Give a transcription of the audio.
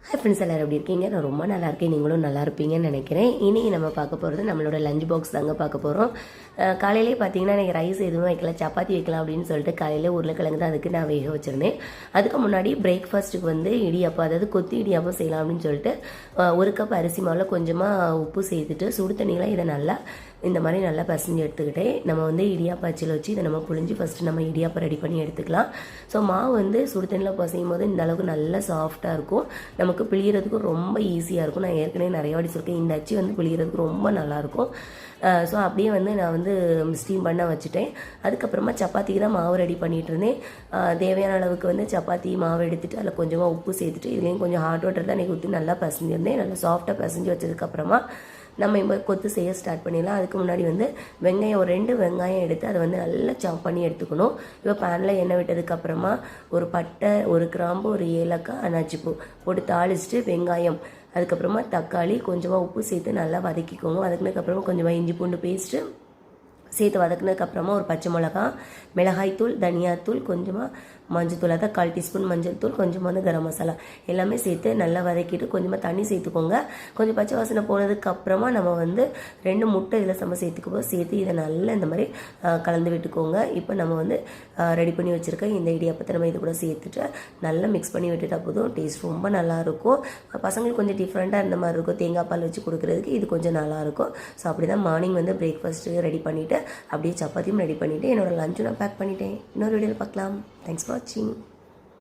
Hi friends, எல்லோரும் எப்படி இருக்கீங்க? நான் ரொம்ப நல்லா இருக்கேன், நீங்களும் நல்லா இருப்பீங்கன்னு நினைக்கிறேன். இன்றைக்கி நம்ம பார்க்க போகிறது நம்மளோட லஞ்ச் பாக்ஸ் தாங்க பார்க்க போகிறோம். காலையிலே பார்த்தீங்கன்னா எனக்கு ரைஸ் எதுவும் வைக்கல, சப்பாத்தி வைக்கலாம் அப்படின்னு சொல்லிட்டு காலையில் உருளைக்கிழங்கு தான் அதுக்கு நான் வேக வச்சுருந்தேன். அதுக்கு முன்னாடி பிரேக்ஃபாஸ்ட்டுக்கு வந்து இடியாப்பம், அதாவது கொத்தி இடியாப்பம் செய்யலாம் அப்படின்னு சொல்லிட்டு 1 கப் அரிசி மாவில் கொஞ்சமாக உப்பு சேர்த்துட்டு சுடு தண்ணியில் இதை நல்லா இந்த மாதிரி நல்லா பசஞ்சு எடுத்துக்கிட்டேன். நம்ம வந்து இடியாப்பம் அச்சில் வச்சு இதை நம்ம புழிஞ்சு ஃபஸ்ட்டு நம்ம இடியாப்பம் ரெடி பண்ணி எடுத்துக்கலாம். ஸோ மாவு வந்து சுடு தண்ணியில் பசையும் போது இந்த அளவுக்கு நல்லா சாஃப்டாக இருக்கும், நமக்கு பிழியறதுக்கு ரொம்ப ஈஸியாக இருக்கும். நான் ஏற்கனவே நிறைய வாட்டி சொல்லியிருக்கேன், இந்த அச்சு வந்து பிழியறதுக்கு ரொம்ப நல்லாயிருக்கும். ஸோ அப்படியே வந்து நான் வந்து ஸ்டீம் பண்ண வச்சுட்டேன். அதுக்கப்புறமா சப்பாத்திக்கு தான் மாவு ரெடி பண்ணிகிட்டு இருந்தேன். தேவையான அளவுக்கு வந்து சப்பாத்தி மாவு எடுத்துகிட்டு அதில் கொஞ்சமாக உப்பு சேர்த்துட்டு இதுலேயும் கொஞ்சம் ஹாட் வாட்டர் தான் ஊற்றி நல்லா பசஞ்சிருந்தேன். நல்லா சாஃப்டாக பசஞ்சு வச்சதுக்கப்புறமா நம்ம இப்போ கொத்து செய்ய ஸ்டார்ட் பண்ணிடலாம். அதுக்கு முன்னாடி வந்து வெங்காயம் ஒரு 2 வெங்காயம் எடுத்து அதை வந்து நல்லா சாப் பண்ணி எடுத்துக்கணும். இப்போ பேனில் எண்ணெய் விட்டதுக்கப்புறமா ஒரு பட்டை, ஒரு கிராம்பு, ஒரு ஏலக்காய், அன்னாச்சிப்பூ போட்டு தாளிச்சிட்டு வெங்காயம், அதுக்கப்புறமா தக்காளி, கொஞ்சமாக உப்பு சேர்த்து நல்லா வதக்கிக்கோங்க. வதக்கினதுக்கப்புறமா கொஞ்சமாக இஞ்சி பூண்டு பேஸ்ட்டு சேர்த்து வதக்குனதுக்கப்புறமா ஒரு பச்சை மிளகா, மிளகாய்த்தூள், தனியாத்தூள், கொஞ்சமாக மஞ்சத்தூள், அதாவது 1/4 டீஸ்பூன் மஞ்சள் தூள், கொஞ்சமாக வந்து கரம் மசாலா எல்லாமே சேர்த்து நல்லா வதக்கிட்டு கொஞ்சமாக தண்ணி சேர்த்துக்கோங்க. கொஞ்சம் பச்சை வாசனை போனதுக்கப்புறமா நம்ம வந்து 2 முட்டை இதில் சேர்த்து இதை நல்லா இந்த மாதிரி கலந்து விட்டுக்கோங்க. இப்போ நம்ம வந்து ரெடி பண்ணி வச்சுருக்க இந்த இடியாப்பத்தை நம்ம இது கூட சேர்த்துட்டு நல்லா மிக்ஸ் பண்ணி விட்டுட்டா போதும். டேஸ்ட் ரொம்ப நல்லாயிருக்கும். பசங்களுக்கு கொஞ்சம் டிஃப்ரெண்ட்டாக இருந்த மாதிரி இருக்கும், தேங்காய் பால் வச்சு கொடுக்குறதுக்கு இது கொஞ்சம் நல்லாயிருக்கும். ஸோ அப்படி தான் மார்னிங் வந்து பிரேக்ஃபாஸ்ட்டு ரெடி பண்ணிவிட்டு அப்படியே சப்பாத்தியும் ரெடி பண்ணிவிட்டு என்னோடய லஞ்சும் நான் பேக் பண்ணிட்டேன். இன்னொரு வீடியோவில் பார்க்கலாம். தேங்க்ஸ் ஃபார் வாட்சிங்.